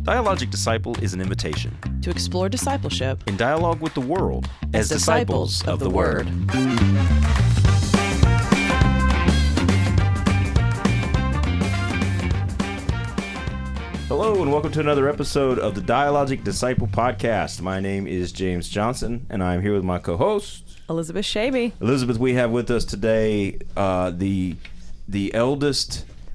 Dialogic Disciple is an invitation to explore discipleship in dialogue with the world as disciples of the Word. Hello and welcome to another episode of the Dialogic Disciple podcast. My name is James Johnson and I'm here with my co-host Elizabeth Shaby. Elizabeth, we have with us today the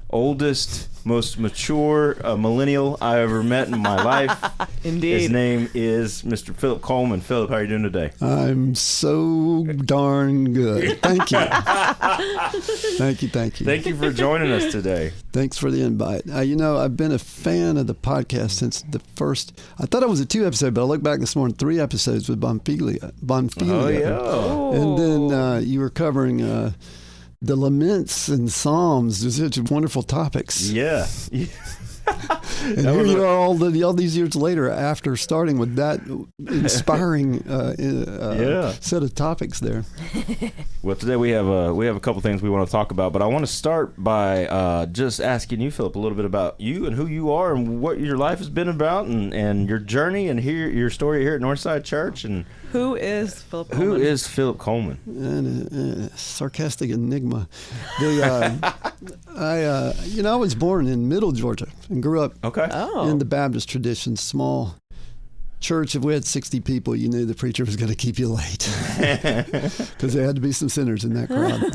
oldest, most mature millennial I ever met in my life. Indeed. His name is Mr. Phillip Coleman. Phillip, how are you doing today? I'm so darn good. Thank you. Thank you. Thank you for joining us today. Thanks for the invite. I've been a fan of the podcast since the first, I thought it was a 2-episode, but I looked back this morning, 3 episodes with Bonfilia. Oh, yeah. And then you were covering the laments and psalms. They're such wonderful topics. Yeah. And here you are all these years later after starting with that inspiring set of topics there. Well, today we have a couple things we want to talk about, but I want to start by just asking you, Phillip, a little bit about you and who you are and what your life has been about and your journey and your story here at Northside Church. And who is Phillip Coleman? Who is Phillip Coleman? Sarcastic enigma. I was born in Middle Georgia and grew up in the Baptist tradition, small church. If we had 60 people, you knew the preacher was going to keep you late because there had to be some sinners in that crowd.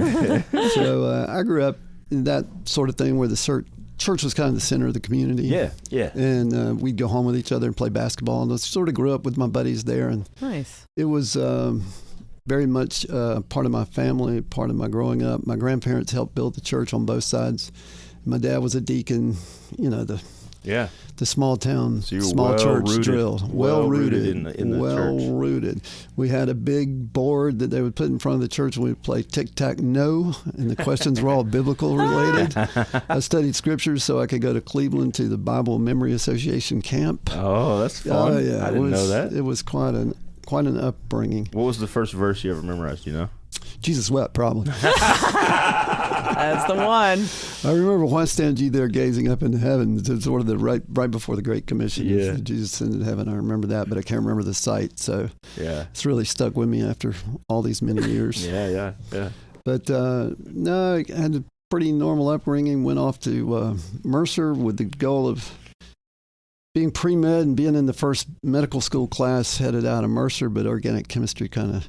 So I grew up in that sort of thing where the church was kind of the center of the community. Yeah. And we'd go home with each other and play basketball. And I sort of grew up with my buddies there. And nice. It was very much part of my family, part of my growing up. My grandparents helped build the church on both sides. My dad was a deacon, the small town, small church drill. Well rooted in the church. Well rooted. We had a big board that they would put in front of the church and we'd play tic-tac-no, and the questions were all biblical related. I studied scriptures so I could go to Cleveland to the Bible Memory Association camp. Oh, that's fun. I didn't know that. It was quite an upbringing. What was the first verse you ever memorized, Jesus wept, probably. That's the one. I remember why stand ye there gazing up into heaven. It's sort of the right before the Great Commission. Yeah. Jesus ascended to heaven. I remember that, but I can't remember the site. So it's really stuck with me after all these many years. Yeah. But no, I had a pretty normal upbringing. Went off to Mercer with the goal of being pre-med and being in the first medical school class headed out of Mercer, but organic chemistry kind of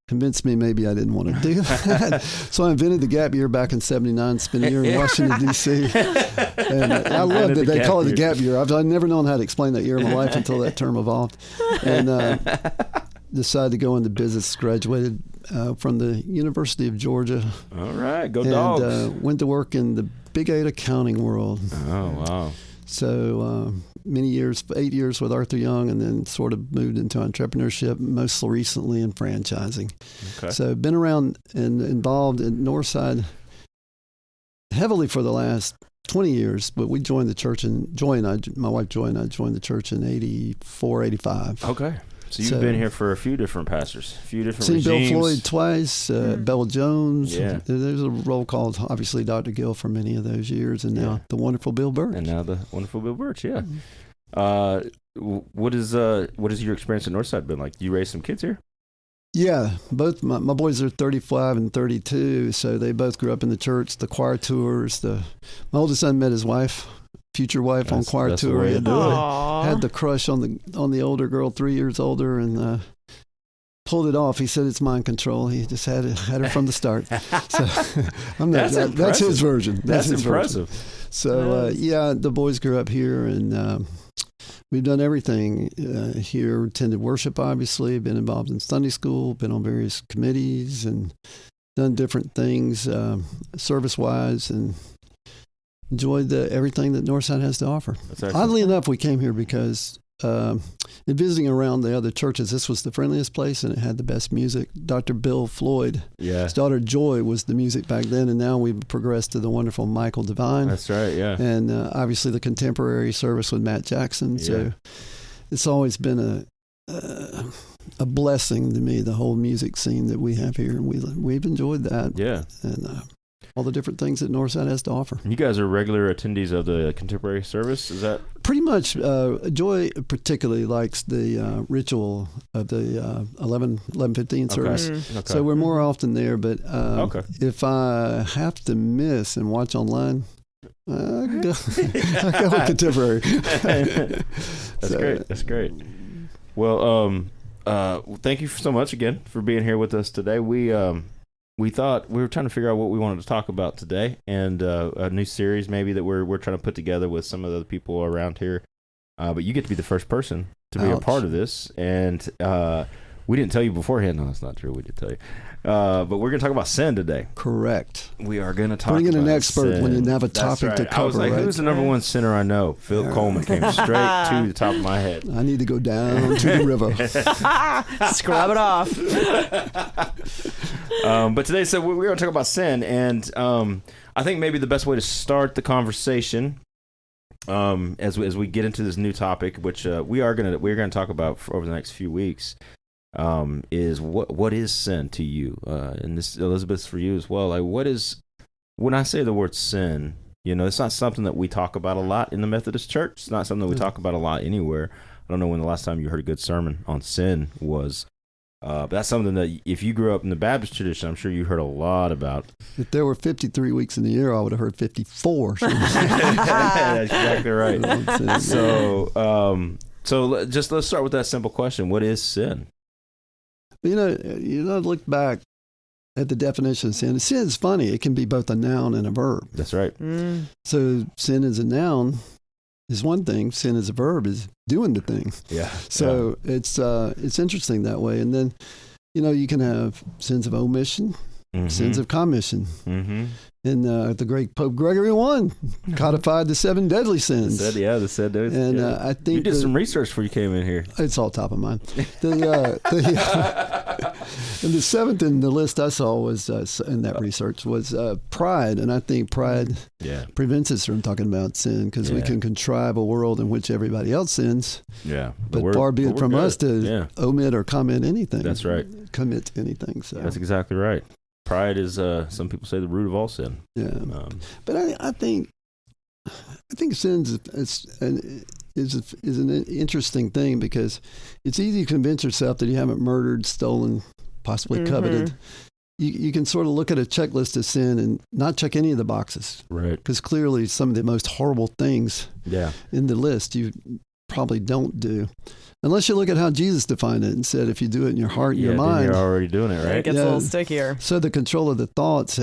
convinced me maybe I didn't want to do that. So I invented the gap year back in '79, spent a year in Washington, D.C. And I love that they call it the gap year. I've never known how to explain that year of my life until that term evolved. And decided to go into business, graduated from the University of Georgia. All right, go Dogs. And went to work in the Big 8 accounting world. Oh, wow. So many years, 8 years with Arthur Young, and then sort of moved into entrepreneurship, most recently in franchising. Okay. So been around and involved in Northside heavily for the last 20 years, but we joined the church my wife Joy and I joined the church in 84, 85. Okay. So you've been here for a few different pastors, a few different seen regimes. Bill Floyd twice, Bella Jones. Yeah. There's a roll call, obviously, Dr. Gill for many of those years, and now the wonderful Bill Birch. And now the wonderful Bill Birch, yeah. What is your experience at Northside been like? You raised some kids here? Yeah, both my boys are 35 and 32, so they both grew up in the church, the choir tours. My oldest son met his future wife on choir tour. He had the crush on the older girl, 3 years older, and pulled it off. He said it's mind control. He just had her from the start. So that's his version. That's his impressive. Version. So the boys grew up here, and we've done everything here. Attended worship, obviously. Been involved in Sunday school. Been on various committees and done different things service-wise, and enjoyed everything that Northside has to offer. Oddly enough, we came here because in visiting around the other churches, this was the friendliest place and it had the best music. Dr. Bill Floyd, his daughter Joy was the music back then, and now we've progressed to the wonderful Michael Devine. That's right, yeah. And obviously the contemporary service with Matt Jackson. So it's always been a blessing to me, the whole music scene that we have here, and we've enjoyed that. Yeah. And all the different things that Northside has to offer. You guys are regular attendees of the contemporary service, is that? Pretty much. Joy particularly likes the ritual of the 11:15 service. Okay. So we're more often there, but Okay. if I have to miss and watch online, I go with contemporary. That's great. That's great. Well, thank you so much again for being here with us today. We thought we were trying to figure out what we wanted to talk about today, and a new series maybe that we're trying to put together with some of the people around here. But you get to be the first person to be a part of this, and we didn't tell you beforehand. No, that's not true. We did tell you. But we're going to talk about sin today. Correct. We are going to talk Bring in about an expert sin. when you have a That's topic to right. cover. I was like, right? who's the number one sinner I know? Phillip Coleman came straight to the top of my head. I need to go down to the river. Scrub it off. But today, so we're going to talk about sin, and I think maybe the best way to start the conversation, as we get into this new topic, which we're going to talk about over the next few weeks, is what is sin to you? And this, Elizabeth, for you as well. Like, when I say the word sin, it's not something that we talk about a lot in the Methodist Church. It's not something that we talk about a lot anywhere. I don't know when the last time you heard a good sermon on sin was. But that's something that if you grew up in the Baptist tradition, I'm sure you heard a lot about. If there were 53 weeks in the year, I would have heard 54. That's exactly right. So just let's start with that simple question: what is sin? Look back at the definition of sin. Sin is funny. It can be both a noun and a verb. That's right. So sin as a noun is one thing. Sin as a verb is doing the thing. Yeah. So it's interesting that way. And then, you can have sins of omission, sins of commission. Mm-hmm. And the great Pope Gregory I codified the 7 deadly sins. The said those. And I think you did some research before you came in here. It's all top of mind. And the 7th in the list I saw was in that research was pride, and I think pride prevents us from talking about sin because we can contrive a world in which everybody else sins. Yeah, but far be it from us to omit or comment anything. That's right. Commit anything. So that's exactly right. Pride is, some people say, the root of all sin. Yeah, but I think sin is an interesting thing because it's easy to convince yourself that you haven't murdered, stolen, possibly coveted. You can sort of look at a checklist of sin and not check any of the boxes, right? Because clearly some of the most horrible things in the list you probably don't do. Unless you look at how Jesus defined it and said, if you do it in your heart and your mind, you're already doing it, right? It gets a little stickier. So the control of the thoughts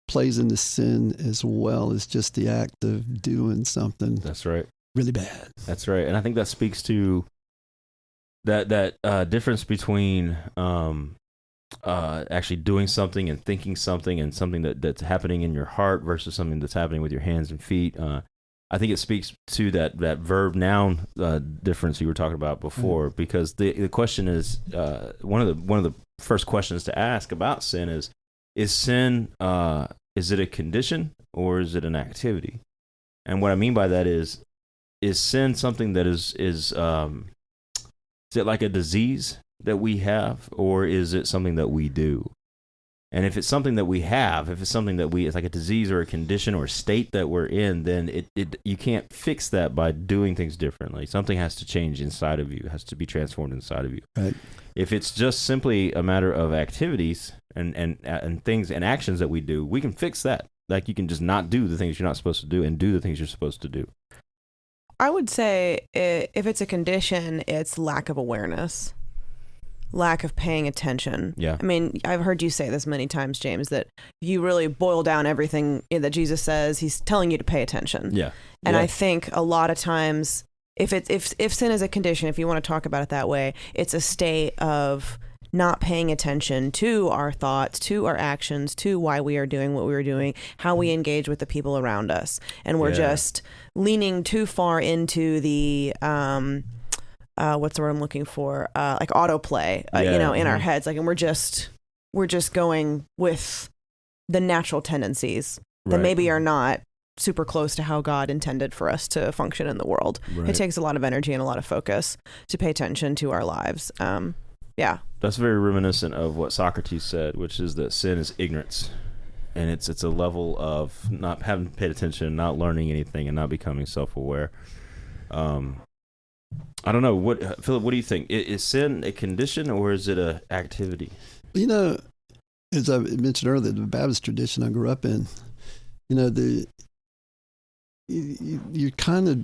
plays into sin as well as just the act of doing something. That's right. Really bad. That's right. And I think that speaks to that difference between actually doing something and thinking something and something that's happening in your heart versus something that's happening with your hands and feet. I think it speaks to that verb noun difference you were talking about before, because the question is one of the first questions to ask about sin is sin is it a condition or is it an activity? And what I mean by that is sin something that is it like a disease that we have, or is it something that we do? And if it's something that we have, if it's something that it's like a disease or a condition or a state that we're in, then you can't fix that by doing things differently. Something has to change inside of you, it has to be transformed inside of you. Right. If it's just simply a matter of activities and things and actions that we do, we can fix that. Like, you can just not do the things you're not supposed to do and do the things you're supposed to do. I would say if it's a condition, it's lack of awareness. Lack of paying attention. Yeah. I mean, I've heard you say this many times, James, that you really boil down everything that Jesus says, he's telling you to pay attention. Yeah. And I think a lot of times, if sin is a condition, if you want to talk about it that way, it's a state of not paying attention to our thoughts, to our actions, to why we are doing what we are doing, how we engage with the people around us. And we're just leaning too far into the what's the word I'm looking for? Like autoplay, in our heads. Like, and we're just going with the natural tendencies that maybe are not super close to how God intended for us to function in the world. Right. It takes a lot of energy and a lot of focus to pay attention to our lives. That's very reminiscent of what Socrates said, which is that sin is ignorance. and it's a level of not having paid attention, not learning anything, and not becoming self-aware. I don't know, Philip, what do you think? Is sin a condition or is it a activity? You know, as I mentioned earlier, the Baptist tradition I grew up in, you know, you kind of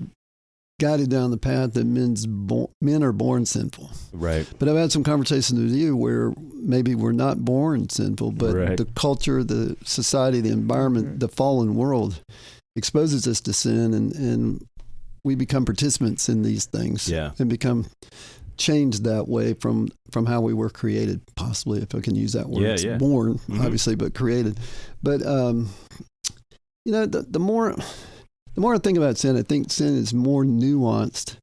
guided down the path that men are born sinful. Right. But I've had some conversations with you where maybe we're not born sinful, but the culture, the society, the environment, the fallen world exposes us to sin, and we become participants in these things and become changed that way from how we were created, possibly, if I can use that word. It's born, obviously, but created. But, you know, the more I think about sin, I think sin is more nuanced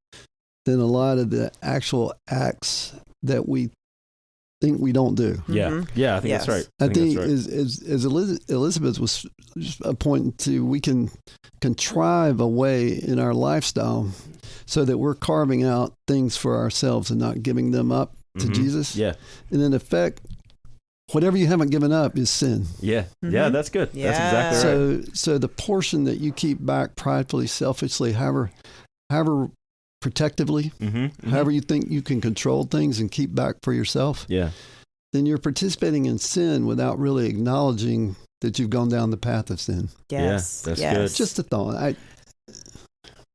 than a lot of the actual acts that we think we don't do. Yeah, I think that's right. I think as Elizabeth was pointing to, we can contrive a way in our lifestyle so that we're carving out things for ourselves and not giving them up to Jesus. Yeah. And in effect, whatever you haven't given up is sin. Yeah. Yeah, that's good. Yeah. That's exactly right. So the portion that you keep back pridefully, selfishly, however protectively, however you think you can control things and keep back for yourself, then you're participating in sin without really acknowledging that you've gone down the path of sin. Yes. Yeah, that's good. Just a thought.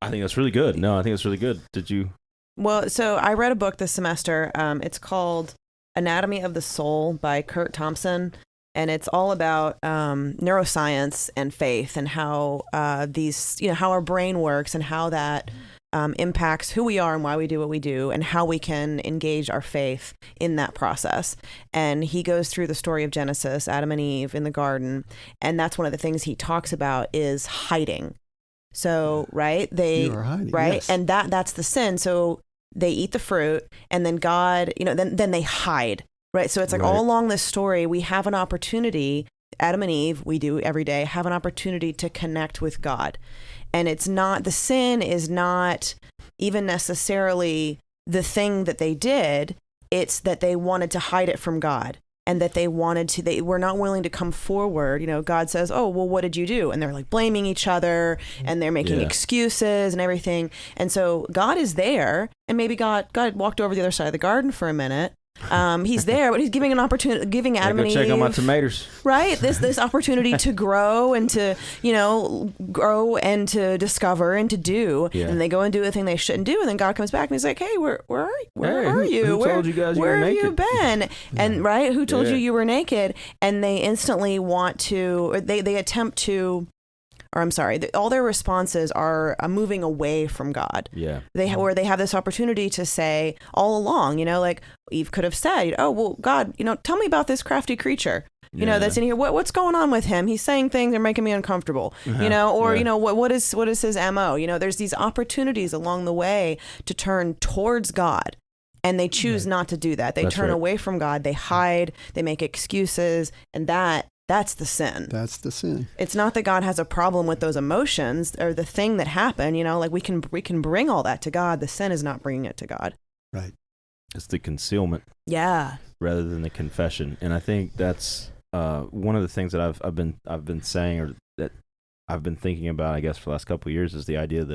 I think that's really good. No, I think that's really good. Did you? Well, so I read a book this semester. It's called Anatomy of the Soul by Kurt Thompson. And it's all about neuroscience and faith and how how our brain works and how that impacts who we are and why we do what we do and how we can engage our faith in that process. And he goes through the story of Genesis, Adam and Eve in the garden. And that's one of the things he talks about is hiding. So, they are hiding, yes. And that's the sin. So they eat the fruit and then God, then they hide. Right. So it's like all along this story, we have an opportunity, Adam and Eve, we do every day, have an opportunity to connect with God. And it's not, the sin is not even necessarily the thing that they did. It's that they wanted to hide it from God and that they were not willing to come forward. God says, oh, well, what did you do? And they're like blaming each other and they're making excuses and everything. And so God is there, and maybe God walked over the other side of the garden for a minute. He's there, but he's giving an opportunity, giving Adam and Eve, check on my tomatoes, right? This opportunity to grow and to, grow and to discover and to do. Yeah. And they go and do the thing they shouldn't do, and then God comes back and he's like, "Hey, where are you? Who told you guys where you were have naked? you been?" And who told you you were naked? And they instantly want to, or they attempt to. Or I'm sorry, all their responses are moving away from God. Yeah. Where they have this opportunity to say all along, like Eve could have said, oh, well, God, tell me about this crafty creature, that's in here. What's going on with him? He's saying things that are making me uncomfortable, what is his MO? There's these opportunities along the way to turn towards God. And they choose not to do that. They turn away from God. They hide. They make excuses. And that's the sin. That's the sin. It's not that God has a problem with those emotions or the thing that happened. Like we can bring all that to God. The sin is not bringing it to God. Right. It's the concealment. Yeah. Rather than the confession. And I think that's one of the things that I've been saying, or that I've been thinking about, I guess, for the last couple of years, is the idea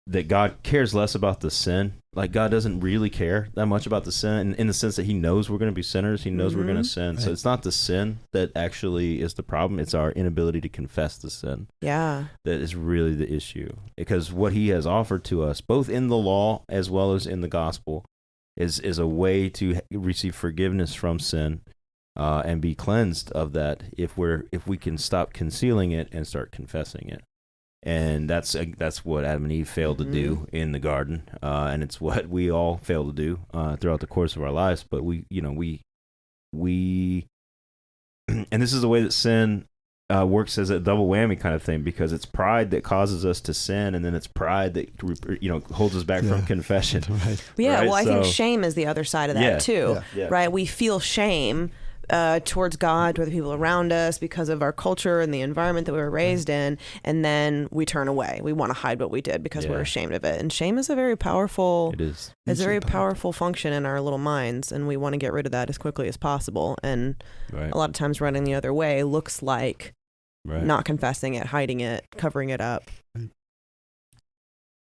that God cares less about the sin. Like, God doesn't really care that much about the sin in the sense that he knows we're going to be sinners. He knows we're going to sin. Right. So it's not the sin that actually is the problem. It's our inability to confess the sin. Yeah. That is really the issue. Because what he has offered to us, both in the law as well as in the gospel, is a way to receive forgiveness from sin and be cleansed of that if we can stop concealing it and start confessing it. And that's what Adam and Eve failed to do in the garden, and it's what we all fail to do throughout the course of our lives. But we, and this is the way that sin works as a double whammy kind of thing, because it's pride that causes us to sin, and then it's pride that holds us back from confession. Right. Yeah. Right? Well, I think shame is the other side of that too. Yeah. Right. We feel shame. towards God, toward the people around us, because of our culture and the environment that we were raised in, and then we turn away. We want to hide what we did because we're ashamed of it. And shame is a very powerful. It is. It's a very powerful function in our little minds, and we want to get rid of that as quickly as possible. And a lot of times, running the other way looks like not confessing it, hiding it, covering it up.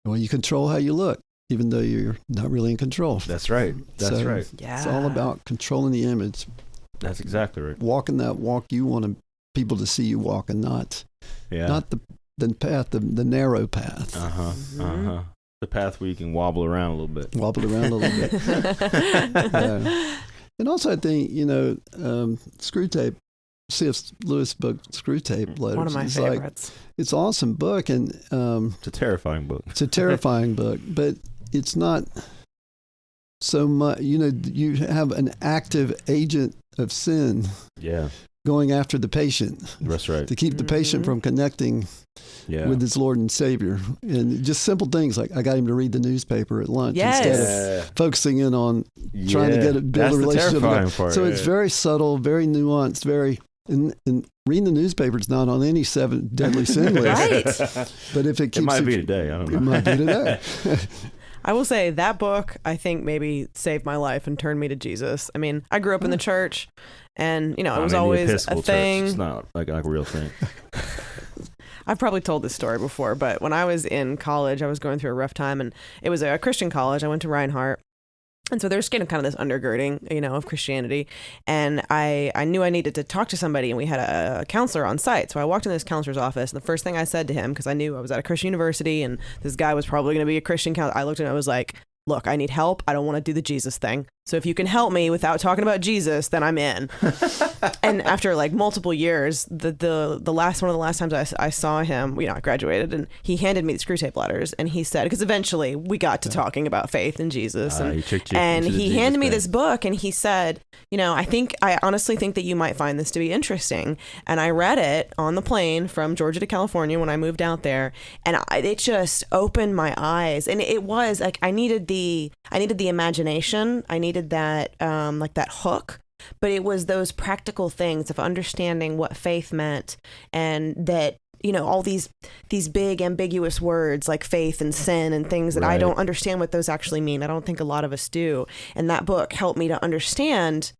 Well, you control how you look, even though you're not really in control. That's right. That's right. Yeah. It's all about controlling the image. That's exactly right. Walking that walk you want people to see you walk, and not the path, the narrow path. The path where you can wobble around a little bit. And also, I think, Screw Tape, C.S. Lewis book, Screw Tape Letters. One of my favorites. It's an awesome book, and it's a terrifying book. It's a terrifying book, but it's not so much. You have an active agent of sin. Yeah. Going after the patient. That's right. To keep the patient from connecting with his Lord and Savior. And just simple things like I got him to read the newspaper at lunch instead of focusing in on trying to build a relationship. So it's very subtle, very nuanced, and reading the newspaper is not on any 7 deadly sin list. Right. But if it keeps it might be today. I don't know. It might be today. I will say that book, I think, maybe saved my life and turned me to Jesus. I mean, I grew up in the church, and it was always a thing. Church. It's not like a real thing. I've probably told this story before, but when I was in college, I was going through a rough time, and it was a Christian college. I went to Reinhardt. And so there's kind of this undergirding, of Christianity. And I knew I needed to talk to somebody, and we had a counselor on site. So I walked in this counselor's office, and the first thing I said to him, because I knew I was at a Christian university and this guy was probably going to be a Christian counselor, I looked at him and I was like, look, I need help. I don't want to do the Jesus thing. So if you can help me without talking about Jesus, then I'm in. And after multiple years, the last one of the last times I saw him, I graduated, and he handed me the Screw Tape Letters, and he said, because eventually we got to talking about faith and Jesus, and he handed me this book, and he said, I honestly think that you might find this to be interesting. And I read it on the plane from Georgia to California when I moved out there, and it just opened my eyes. And it was like I needed the imagination. I needed that that hook. But it was those practical things of understanding what faith meant, and that all these big ambiguous words like faith and sin and things that I don't understand what those actually mean. I don't think a lot of us do. And that book helped me to understand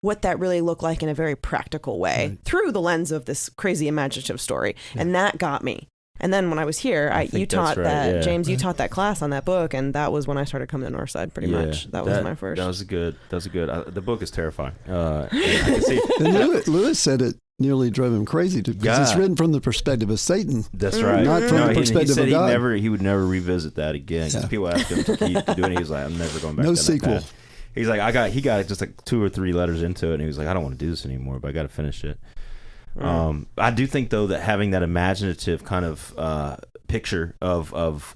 what that really looked like in a very practical way through the lens of this crazy imaginative story. Yeah. And that got me. And then when I was here, you taught James, you taught that class on that book, and that was when I started coming to Northside pretty much. That was my first. That was good. The book is terrifying. I can see. And Lewis said it nearly drove him crazy because it's written from the perspective of Satan. That's right. Not from the perspective of God. He would never revisit that again. Because people asked him to keep doing it. He was like, I'm never going back to that. No sequel. Path. He's like, he got just 2 or 3 letters into it, and he was like, I don't want to do this anymore, but I got to finish it. I do think though that having that imaginative kind of picture of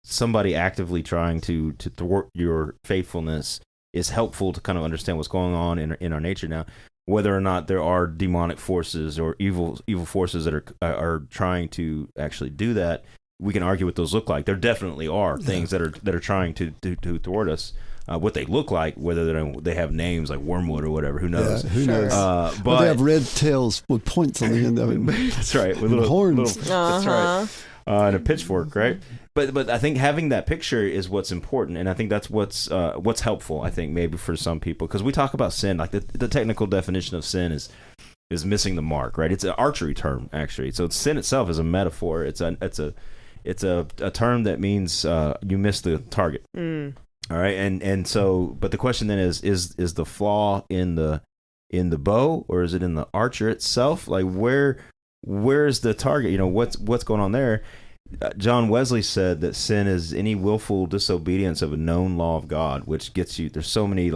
somebody actively trying to thwart your faithfulness is helpful to kind of understand what's going on in our nature now. Whether or not there are demonic forces or evil forces that are trying to actually do that, we can argue what those look like. There definitely are things that are trying to thwart us. What they look like, whether they have names like Wormwood or whatever, who knows? Yeah, who knows? But they have red tails with points on the end of it. That's right, with little horns. That's right, and a pitchfork, right? But I think having that picture is what's important, and I think that's what's helpful. I think maybe for some people, because we talk about sin, like the technical definition of sin is missing the mark, right? It's an archery term actually. So sin itself is a metaphor. It's a term that means you miss the target. All right, and so, but the question then is the flaw in the bow, or is it in the archer itself? Like where's the target? What's going on there? John Wesley said that sin is any willful disobedience of a known law of God, which gets you. There's so many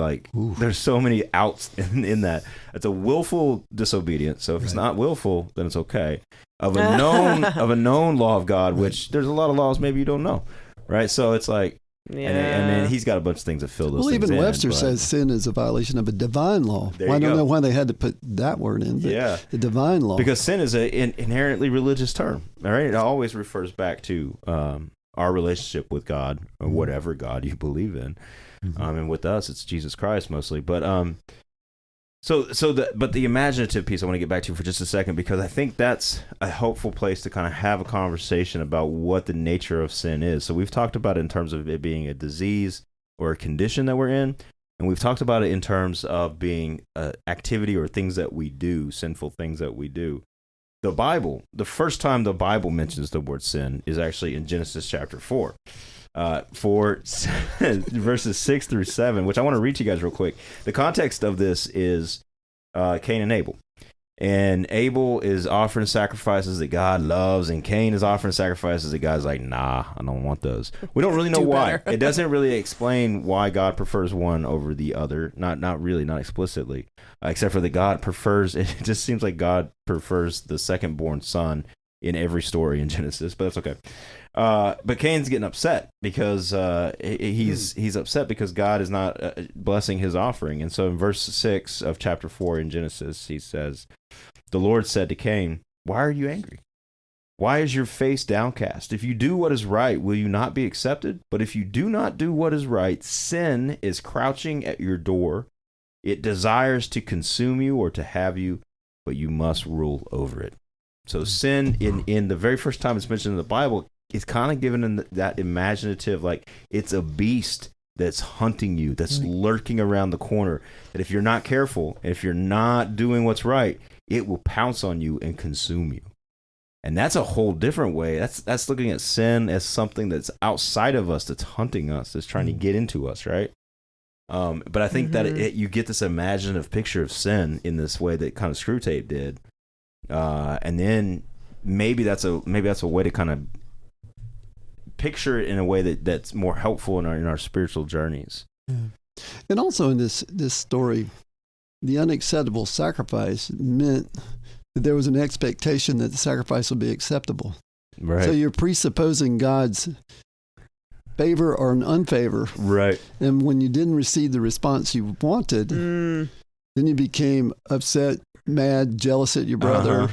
outs in that. It's a willful disobedience. So if it's not willful, then it's okay. Of a known law of God, which there's a lot of laws maybe you don't know, right? So it's like. Yeah. And then he's got a bunch of things that fill those things in. Well, even Webster says sin is a violation of a divine law. I don't know why they had to put that word in, but the divine law. Because sin is an inherently religious term, all right? It always refers back to our relationship with God, or whatever God you believe in. And with us, it's Jesus Christ mostly. But But the imaginative piece I want to get back to for just a second, because I think that's a helpful place to kind of have a conversation about what the nature of sin is. So we've talked about it in terms of it being a disease or a condition that we're in, and we've talked about it in terms of being activity or things that we do, sinful things that we do. The Bible, the first time the Bible mentions the word sin is actually in Genesis chapter 4. Verses 6 through 7, which I want to read to you guys real quick. The context of this is Cain and Abel. And Abel is offering sacrifices that God loves, and Cain is offering sacrifices that God's like, nah, I don't want those. We don't really know why. It doesn't really explain why God prefers one over the other. Not really, not explicitly, except for that God prefers, it just seems like God prefers the second-born son in every story in Genesis, but that's okay. But Cain's getting upset because he's upset because God is not blessing his offering. And so in verse 6 of chapter 4 in Genesis, he says, "The Lord said to Cain, 'Why are you angry? Why is your face downcast? If you do what is right, will you not be accepted? But if you do not do what is right, sin is crouching at your door. It desires to consume you or to have you, but you must rule over it.'" So sin, in the very first time it's mentioned in the Bible, is kind of given in that imaginative, like it's a beast that's hunting you, that's lurking around the corner, that if you're not careful, if you're not doing what's right, it will pounce on you and consume you. And that's a whole different way. That's looking at sin as something that's outside of us, that's hunting us, that's trying to get into us, right? But I think that you get this imaginative picture of sin in this way that kind of Screw Tape did. And then maybe that's a way to kind of picture it in a way that's more helpful in our spiritual journeys. Yeah. And also in this story, the unacceptable sacrifice meant that there was an expectation that the sacrifice would be acceptable. Right. So you're presupposing God's favor or an unfavor. Right. And when you didn't receive the response you wanted, then you became upset, mad, jealous at your brother.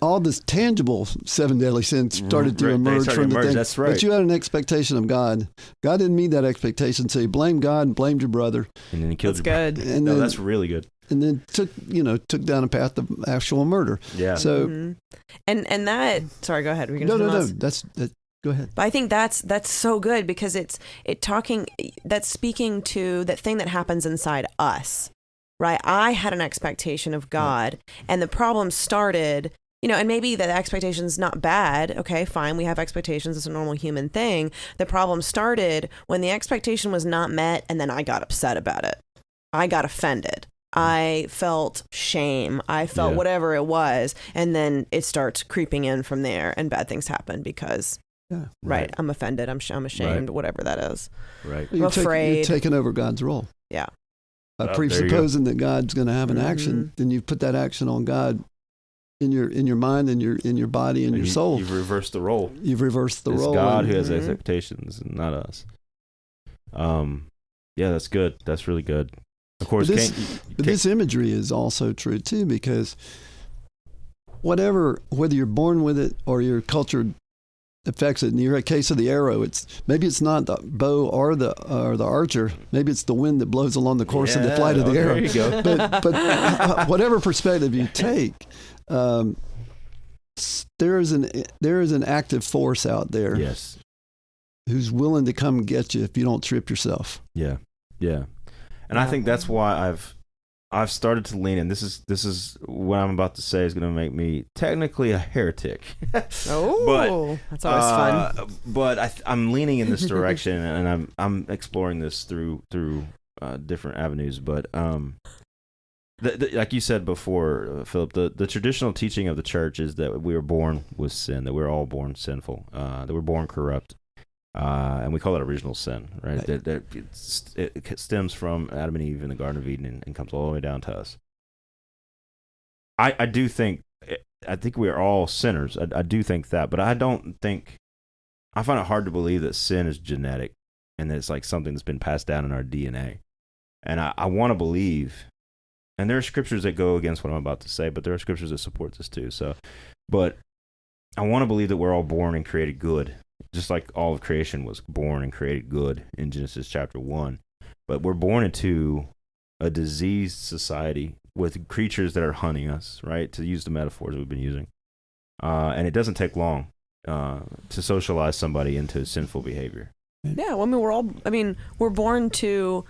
All this tangible 7 deadly sins started to emerge from the thing. That's right. But you had an expectation of God. God didn't meet that expectation, so you blamed God and blamed your brother. And then he killed your brother. That's good. And that's really good. And then took down a path of actual murder. Yeah. So and that, sorry, go ahead. No. That's go ahead. But I think that's so good because that's speaking to that thing that happens inside us. Right. I had an expectation of God, and the problem started, and maybe the expectation's not bad. Okay, fine. We have expectations. It's a normal human thing. The problem started when the expectation was not met, and then I got upset about it. I got offended. I felt shame. I felt whatever it was. And then it starts creeping in from there, and bad things happen because, I'm offended. I'm ashamed, whatever that is. Right. I'm afraid. You're taking over God's role. Yeah. Presupposing that God's going to have an action, then you put that action on God in your mind, in your body, and your soul. You've reversed the role. It's God who has expectations, and not us. Yeah, that's good. That's really good. Of course, but this imagery is also true too, because whether you're born with it or your culture affects it. In your case of the arrow, maybe it's not the bow or the archer. Maybe it's the wind that blows along the course of the flight of the arrow. There you go. But whatever perspective you take, there is an active force out there. Yes. Who's willing to come get you if you don't trip yourself. Yeah. And I think that's why I've started to lean in. This is what I'm about to say is going to make me technically a heretic. That's always fun. But I'm leaning in this direction, and I'm exploring this through different avenues. But like you said before, Philip, the traditional teaching of the church is that we were born with sin, that we're all born sinful, that we're born corrupt. And we call it original sin, right? That it stems from Adam and Eve in the Garden of Eden and comes all the way down to us. I think we are all sinners. I do think that, but I find it hard to believe that sin is genetic and that it's like something that's been passed down in our DNA. And I want to believe, and there are scriptures that go against what I'm about to say, but there are scriptures that support this too. So, but I want to believe that we're all born and created good. Just like all of creation was born and created good in Genesis chapter 1. But we're born into a diseased society with creatures that are hunting us, right? To use the metaphors we've been using. And it doesn't take long to socialize somebody into sinful behavior. Yeah, well, we're born to,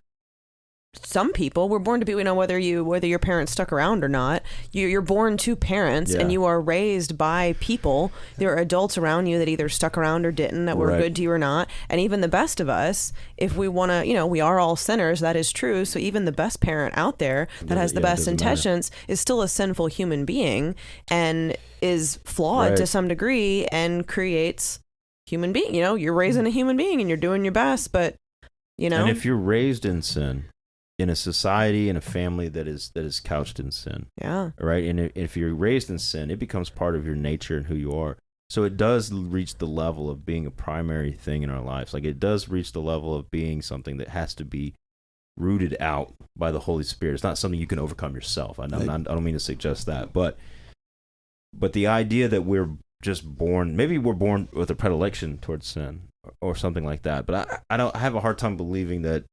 some people, we're born to be, whether your parents stuck around or not, you're born to parents, and you are raised by people. There are adults around you that either stuck around or didn't, that were good to you or not. And even the best of us, if we want to, we are all sinners, that is true. So even the best parent out there that has the best intentions is still a sinful human being and is flawed to some degree and creates human being. You're raising a human being and you're doing your best, but, And if you're raised in sin, in a society, in a family that is couched in sin. Yeah. Right? And if you're raised in sin, it becomes part of your nature and who you are. So it does reach the level of being a primary thing in our lives. Like, it does reach the level of being something that has to be rooted out by the Holy Spirit. It's not something you can overcome yourself. I don't mean to suggest that, but the idea that we're just born, maybe we're born with a predilection towards sin or something like that. But I have a hard time believing that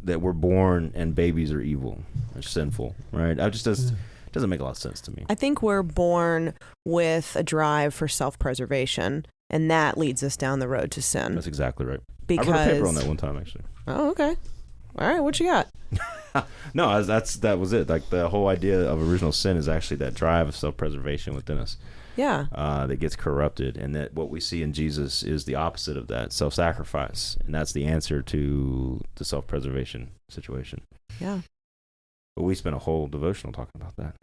we're born and babies are evil or sinful, right? Doesn't make a lot of sense to me. I think we're born with a drive for self-preservation, and that leads us down the road to sin. That's exactly right. Because... I wrote a paper on that one time, actually. Oh, okay. All right, what you got? No, that was it. Like, the whole idea of original sin is actually that drive of self-preservation within us. Yeah. That gets corrupted, and that what we see in Jesus is the opposite of that, self-sacrifice, and that's the answer to the self-preservation situation. Yeah. But we spent a whole devotional talking about that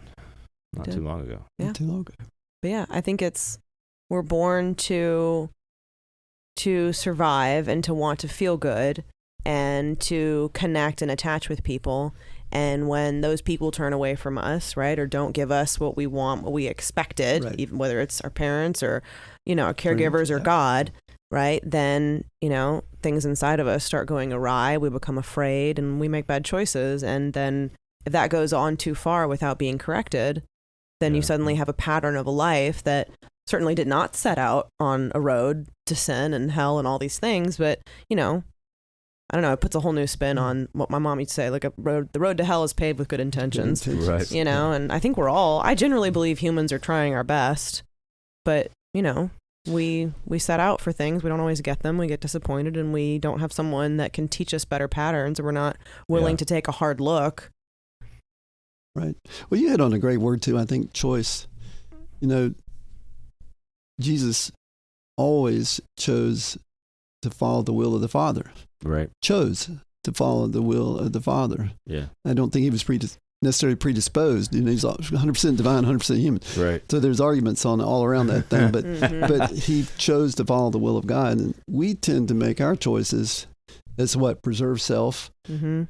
not too long ago. Yeah. Not too long ago. But yeah, I think we're born to survive and to want to feel good and to connect and attach with people. And when those people turn away from us, right, or don't give us what we want, what we expected, even whether it's our parents or, our caregivers or God, right, then, things inside of us start going awry. We become afraid and we make bad choices. And then if that goes on too far without being corrected, then you suddenly have a pattern of a life that certainly did not set out on a road to sin and hell and all these things. But, I don't know, it puts a whole new spin on what my mom used to say, like the road to hell is paved with good intentions. Right. And I think I generally believe humans are trying our best, but, we set out for things. We don't always get them. We get disappointed, and we don't have someone that can teach us better patterns, or we're not willing to take a hard look. Right. Well, you hit on a great word too. I think choice. Jesus always chose to follow the will of the Father. Right. Chose to follow the will of the Father. Yeah. I don't think he was necessarily predisposed. He's 100% divine, 100% human. Right. So there's arguments on all around that thing, but but he chose to follow the will of God, and we tend to make our choices as what preserves self,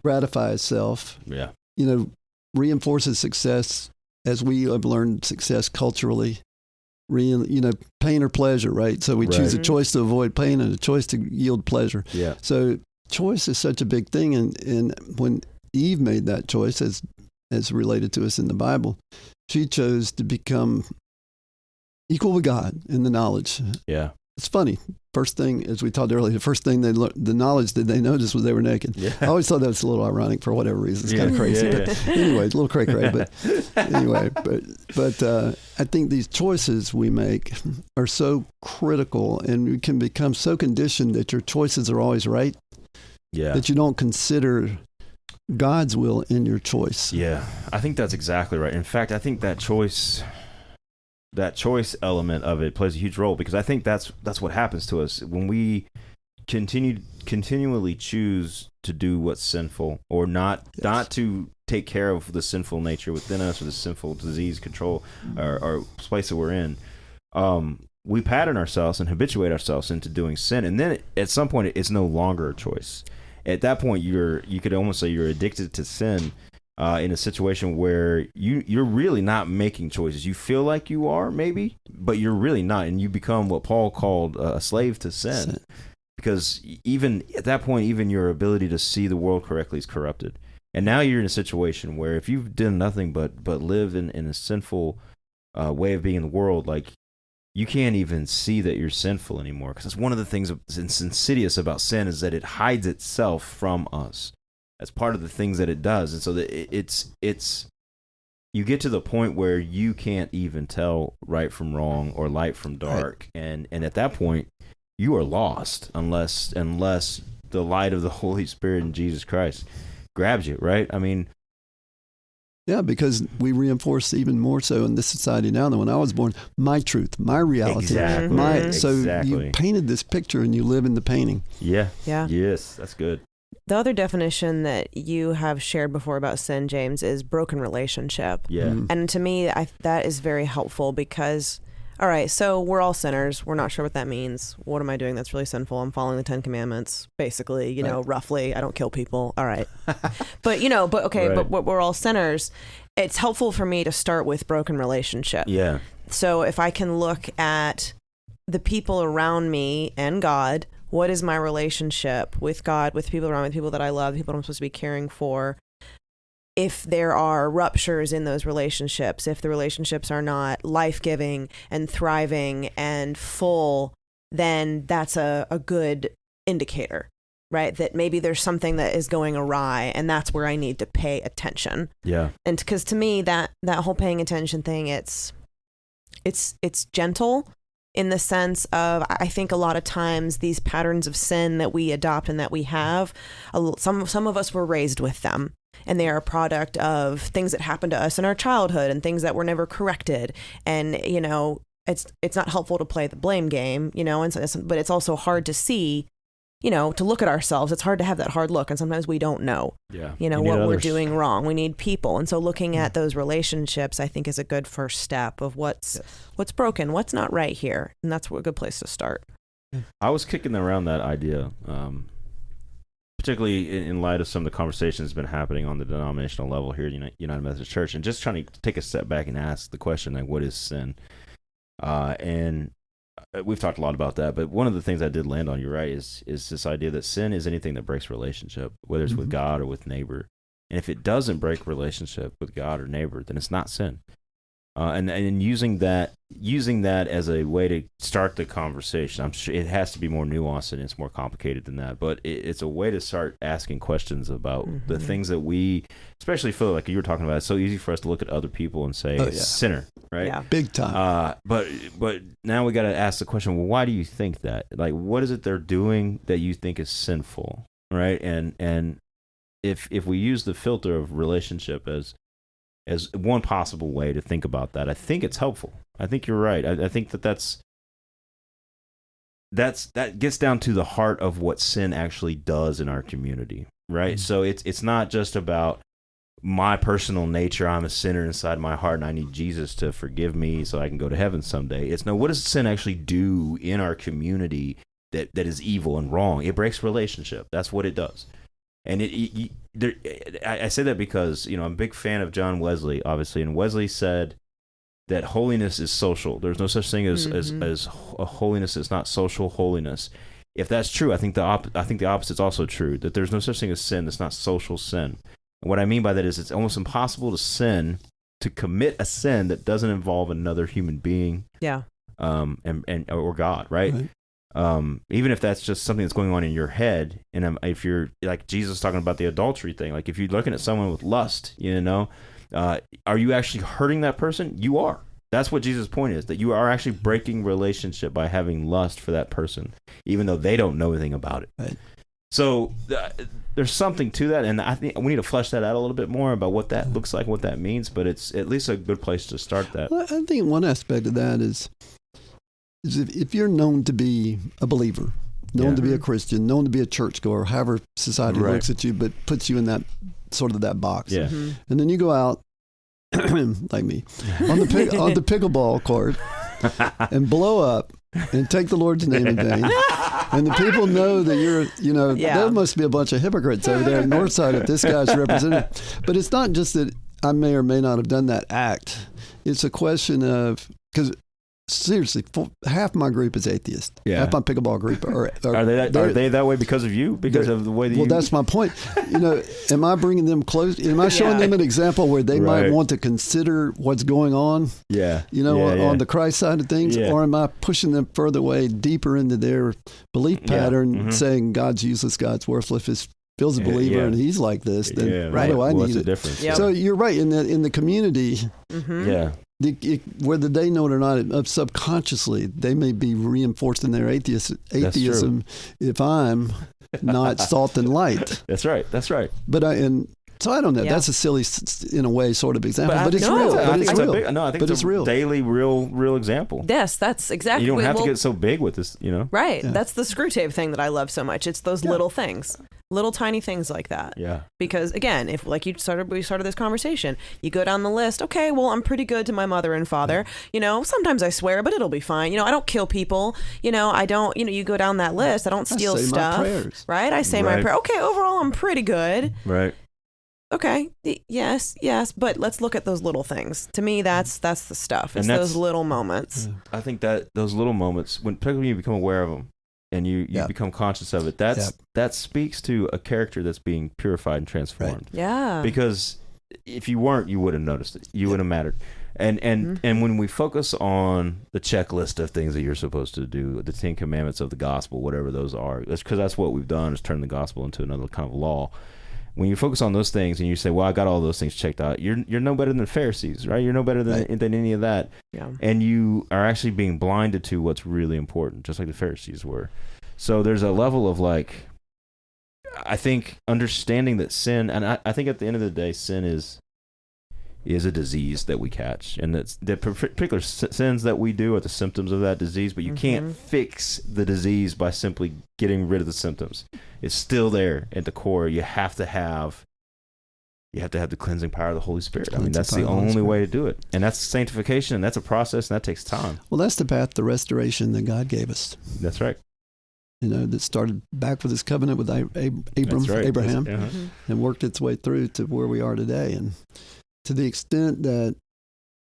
gratifies self. Yeah. Reinforces success, as we have learned success culturally. Pain or pleasure, right? So we choose a choice to avoid pain and a choice to yield pleasure. Yeah. So choice is such a big thing, and when Eve made that choice, as related to us in the Bible, she chose to become equal with God in the knowledge. Yeah. It's funny. First thing, as we talked earlier, the first thing the knowledge that they noticed was they were naked. Yeah. I always thought that was a little ironic for whatever reason. It's kind of crazy. But anyway, it's a little cray-cray. But anyway, but I think these choices we make are so critical, and we can become so conditioned that your choices are always right. Yeah. That you don't consider God's will in your choice. Yeah, I think that's exactly right. In fact, I think that choice element of it plays a huge role, because I think that's what happens to us when we continually choose to do what's sinful, or not to take care of the sinful nature within us, or the sinful disease control or place that we're in. We pattern ourselves and habituate ourselves into doing sin, and then at some point it's no longer a choice. At that point, you could almost say you're addicted to sin. In a situation where you're really not making choices. You feel like you are, maybe, but you're really not, and you become what Paul called a slave to sin. Because even at that point, even your ability to see the world correctly is corrupted. And now you're in a situation where if you've done nothing but live in a sinful way of being in the world, like, you can't even see that you're sinful anymore. Because that's one of the things that's insidious about sin, is that it hides itself from us. That's part of the things that it does. And so that it's you get to the point where you can't even tell right from wrong or light from dark. Right. And at that point, you are lost unless the light of the Holy Spirit and Jesus Christ grabs you, right? I mean, yeah, because we reinforce even more so in this society now than when I was born, my truth, my reality. Exactly. So you painted this picture and you live in the painting. Yeah. Yes, that's good. The other definition that you have shared before about sin, James, is broken relationship. Yeah. Mm-hmm. And to me, that is very helpful because, all right, so we're all sinners. We're not sure what that means. What am I doing that's really sinful? I'm following the 10 Commandments, basically, you know, roughly. I don't kill people. All right. But we're all sinners. It's helpful for me to start with broken relationship. Yeah. So if I can look at the people around me and God, what is my relationship with God, with people around me, people that I love, people I'm supposed to be caring for? If there are ruptures in those relationships, if the relationships are not life-giving and thriving and full, then that's a good indicator, right? That maybe there's something that is going awry, and that's where I need to pay attention. Yeah. And because to me, that whole paying attention thing, it's gentle in the sense of, I think a lot of times these patterns of sin that we adopt and that we have, some of us were raised with them. And they are a product of things that happened to us in our childhood and things that were never corrected. And, you know, it's not helpful to play the blame game, you know, but it's also hard to see, you know, to look at ourselves. It's hard to have that hard look. And sometimes we don't know, you know, what we're doing wrong. We need people. And so looking at those relationships, I think, is a good first step of what's broken, what's not right here. And that's a good place to start. I was kicking around that idea, particularly in light of some of the conversations that's been happening on the denominational level here at United Methodist Church, and just trying to take a step back and ask the question, like, what is sin? And we've talked a lot about that, but one of the things I did land on, you're right, is this idea that sin is anything that breaks relationship, whether it's with God or with neighbor. And if it doesn't break relationship with God or neighbor, then it's not sin. And using that as a way to start the conversation, I'm sure it has to be more nuanced and it's more complicated than that. But it's a way to start asking questions about the things that we, especially Phil, like you were talking about. It's so easy for us to look at other people and say sinner, right? Yeah, big time. But now we got to ask the question: well, why do you think that? Like, what is it they're doing that you think is sinful, right? And if we use the filter of relationship as one possible way to think about that, I think it's helpful. I think you're right. I think that gets down to the heart of what sin actually does in our community, right? So it's not just about my personal nature. I'm a sinner inside my heart and I need Jesus to forgive me so I can go to heaven someday. It's no, what does sin actually do in our community that is evil and wrong? It breaks relationship. That's what it does. And I say that because, you know, I'm a big fan of John Wesley, obviously, and Wesley said that holiness is social. There's no such thing as a holiness that's not social holiness. If that's true, I think the opposite is also true, that there's no such thing as sin that's not social sin. And what I mean by that is it's almost impossible to commit a sin that doesn't involve another human being. Yeah. Or God, right? Even if that's just something that's going on in your head, and if you're like Jesus talking about the adultery thing, like if you're looking at someone with lust, you know, are you actually hurting that person? You are. That's what Jesus' point is, that you are actually breaking relationship by having lust for that person, even though they don't know anything about it. Right. So there's something to that, and I think we need to flesh that out a little bit more about what that looks like, what that means, but it's at least a good place to start that. Well, I think one aspect of that is if you're known to be a believer, known to be a Christian, known to be a churchgoer, however society looks at you, but puts you in that sort of that box. Yeah. And then you go out, like me, on the pickleball court and blow up and take the Lord's name in vain. And the people know that you're, you know, there must be a bunch of hypocrites over there at Northside if this guy's represented. But it's not just that I may or may not have done that act. It's a question of, because seriously, half my group is atheist. Yeah. Half my pickleball group are they that way because of you? Because of the way that that's my point. You know, am I bringing them close? Am I showing them an example where they might want to consider what's going on? Yeah. You know, on the Christ side of things, or am I pushing them further away, deeper into their belief pattern, saying God's useless, God's worthless Phil's a believer Yeah. and he's like this, then Yeah, why do I what's need the it? difference? Yep. So you're right. In the community, Yeah. whether they know it or not, subconsciously, they may be reinforced in their atheism if I'm not salt and light. That's right. That's right. So I don't know. Yeah. That's a silly, in a way, sort of example, but it's No, real. I But think it's real. No, I think But it's it's a real. daily, real example. Yes, that's exactly. You don't have to get so big with this, you know? Right. Yeah. That's the screw tape thing that I love so much. It's those little things, little tiny things like that. Yeah. Because again, if like we started this conversation, you go down the list. Okay, well, I'm pretty good to my mother and father. You know, sometimes I swear, but it'll be fine. You know, I don't kill people. You know, I don't. You know, you go down that list. I don't steal say my stuff. prayers. Right. I say my Right. prayer. Okay, overall, I'm pretty good. Right. Okay. Yes. But let's look at those little things. To me, that's the stuff. It's And that's- those little moments. I think that those little moments, particularly when you become aware of them and you become conscious of it, that speaks to a character that's being purified and transformed. Yeah. Because if you weren't, you would have noticed it. You wouldn't have mattered. And when we focus on the checklist of things that you're supposed to do, the 10 Commandments of the gospel, whatever those are, because that's what we've done is turn the gospel into another kind of law. When you focus on those things and you say, well, I got all those things checked out, you're no better than the Pharisees, right? You're no better than any of that. Yeah. And you are actually being blinded to what's really important, just like the Pharisees were. So there's a level of like, I think understanding that sin, and I think at the end of the day, sin is a disease that we catch. And it's the particular sins that we do are the symptoms of that disease, but you can't fix the disease by simply getting rid of the symptoms. It's still there at the core. You have to have the cleansing power of the Holy Spirit. I mean, that's the only way to do it. And that's sanctification, and that's a process, and that takes time. Well, that's the path to restoration that God gave us. That's right. You know, that started back with his covenant with That's right. Abraham, Uh-huh. and worked its way through to where we are today. And to the extent that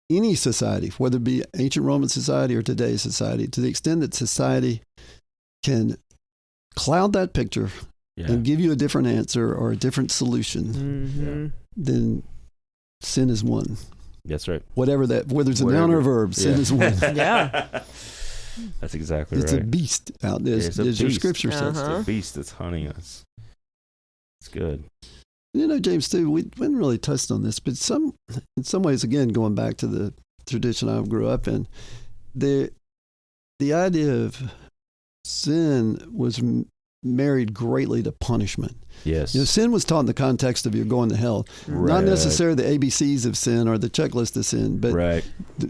any society, whether it be ancient Roman society or today's society, to the extent that society can cloud that picture and give you a different answer or a different solution, then sin is one. That's right. Whether it's a noun or a verb, sin is one. Yeah. That's exactly It's right. a beast out there, It's a as your beast. scripture says. It's a beast that's hunting us. It's good. You know, James, too, we haven't really touched on this, but in some ways, again, going back to the tradition I grew up in, the idea of sin was married greatly to punishment. Yes. You know, sin was taught in the context of you're going to hell. Right. Not necessarily the ABCs of sin or the checklist of sin, but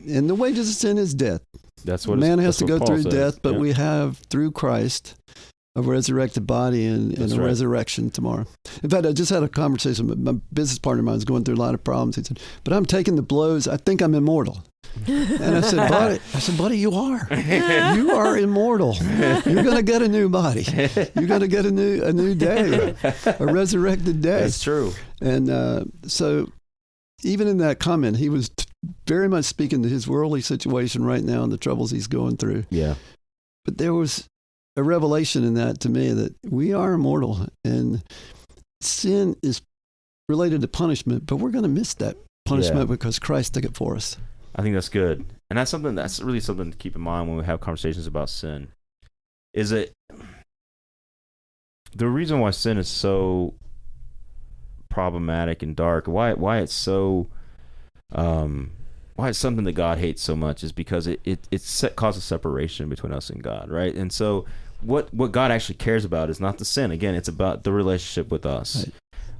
and the wages of sin is death. That's what man has to go Paul through says. death, but Yeah. we have through Christ a resurrected body and a resurrection tomorrow. In fact, I just had a conversation with my business partner of mine who's going through a lot of problems. He said, but I'm taking the blows. I think I'm immortal. And I said, buddy, you are. You are immortal. You're going to get a new body. You're going to get a new day, a resurrected day. That's true. And so even in that comment, he was very much speaking to his worldly situation right now and the troubles he's going through. Yeah. But there was a revelation in that to me that we are immortal and sin is related to punishment, but we're going to miss that punishment because Christ took it for us. I think that's good. And that's really something to keep in mind when we have conversations about sin. Is it the reason why sin is so problematic and dark, why it's so why it's something that God hates so much is because it causes separation between us and God, right? And so what God actually cares about is not the sin. Again, it's about the relationship with us.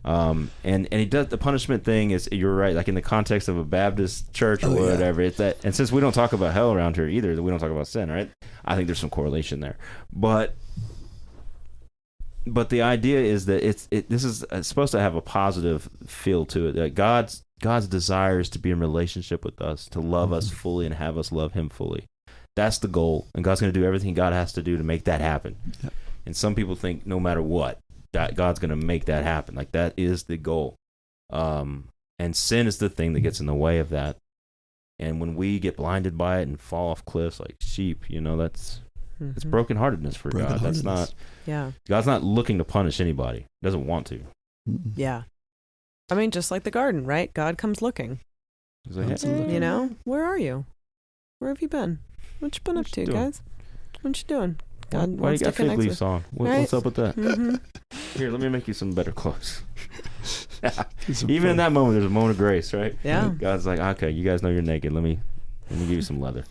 Right. And he does the punishment thing is, you're right, like in the context of a Baptist church or whatever, it's that. And since we don't talk about hell around here either, we don't talk about sin, right? I think there's some correlation there. But the idea is that this is supposed to have a positive feel to it. That God's desire is to be in relationship with us, to love us fully and have us love him fully. That's the goal. And God's going to do everything God has to do to make that happen. Yep. And some people think no matter what, that God's going to make that happen. Like that is the goal. And sin is the thing that gets in the way of that. And when we get blinded by it and fall off cliffs like sheep, that's it's brokenheartedness for God. That's not. Yeah. God's not looking to punish anybody. He doesn't want to. Yeah. I mean, just like the garden, right? God comes looking. He's like, hey, where are you? Where have you been? What you been up to, guys? What you doing? God why you got fig leaves on? What's up with that? Here, let me make you some better clothes. Even in that moment, there's a moment of grace, right? Yeah. God's like, okay, you guys know you're naked. Let me give you some leather.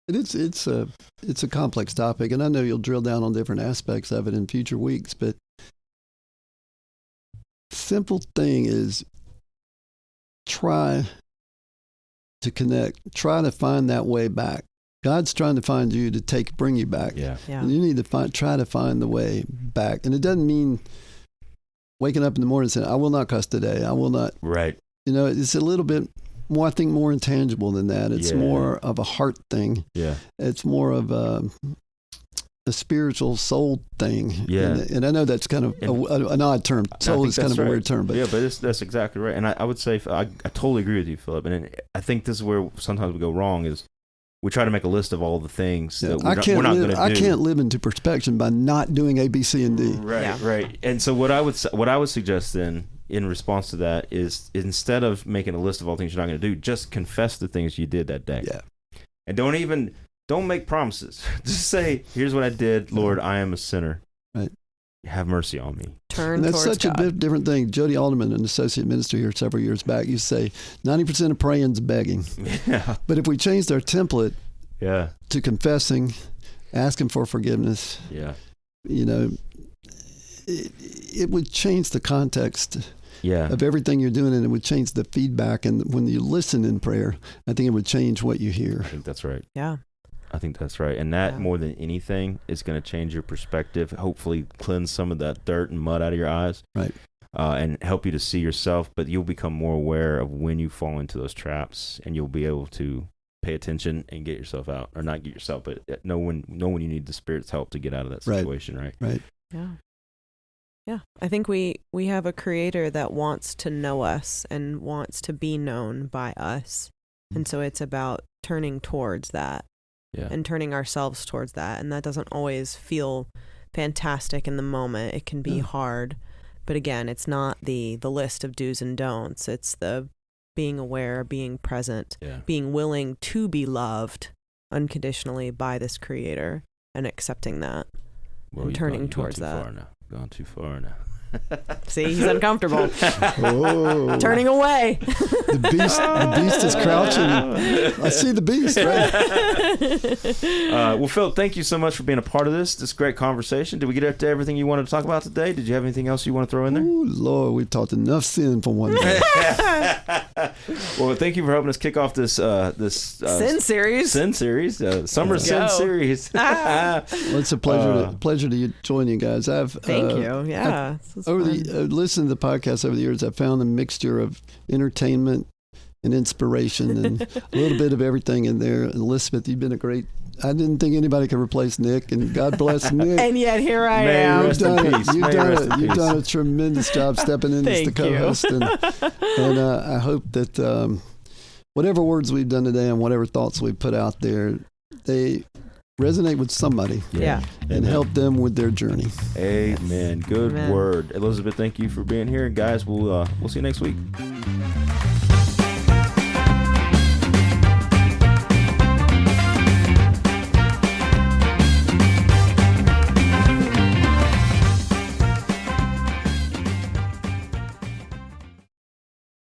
It's a complex topic, and I know you'll drill down on different aspects of it in future weeks. But simple thing is, try to connect. Try to find that way back. God's trying to find you to bring you back. Yeah. And you need to try to find the way back. And it doesn't mean waking up in the morning and saying, "I will not cuss today. I will not." Right. It's a little bit more, I think, more intangible than that. It's more of a heart thing. Yeah. It's more of a spiritual soul thing. Yeah. And I know that's kind of an odd term. Soul is kind of a weird term. But that's exactly right. And I would say, I totally agree with you, Philip. And I think this is where sometimes we go wrong is we try to make a list of all the things that we're not going to do. I can't live into perfection by not doing A, B, C, and D. Right. And so what I would suggest then, in response to that, is instead of making a list of all things you're not going to do, just confess the things you did that day. Yeah. And don't make promises. Just say, "Here's what I did, Lord. I am a sinner. Right. Have mercy on me." And that's such God. a different thing. Jody Alderman, an associate minister here several years back, used to say 90% of praying is begging. Yeah. But if we changed our template to confessing, asking for forgiveness, it would change the context of everything you're doing, and it would change the feedback. And when you listen in prayer, I think it would change what you hear. I think that's right. Yeah. I think that's right. And that, more than anything, is going to change your perspective, hopefully cleanse some of that dirt and mud out of your eyes. Right. And help you to see yourself, but you'll become more aware of when you fall into those traps, and you'll be able to pay attention and get yourself out, or not get yourself, but know when you need the Spirit's help to get out of that situation, right? Right. Yeah. Yeah. I think we have a Creator that wants to know us and wants to be known by us. And so it's about turning towards that. Yeah. And turning ourselves towards that. And that doesn't always feel fantastic in the moment. It can be hard. But again, it's not the list of do's and don'ts. It's the being aware, being present, being willing to be loved unconditionally by this Creator, and accepting that, and turning towards that. Gone too far now. See, he's uncomfortable. Turning away. The beast is crouching. I see the beast, right? Well, Phil, thank you so much for being a part of this great conversation. Did we get up to everything you wanted to talk about today? Did you have anything else you want to throw in there? Oh, Lord, we've talked enough sin for one day. Well, thank you for helping us kick off this Sin series. Summer Sin series. Well, it's a pleasure to join you guys. Thank you. Yeah. Listening to the podcast over the years, I've found a mixture of entertainment and inspiration and a little bit of everything in there. Elizabeth, you've been I didn't think anybody could replace Nick, and God bless Nick. And yet here I am. You've done a tremendous job stepping in as the co-host, and I hope that whatever words we've done today and whatever thoughts we put out there, they resonate with somebody. And help them with their journey. Amen. Good word. Elizabeth, thank you for being here. Guys, we'll see you next week.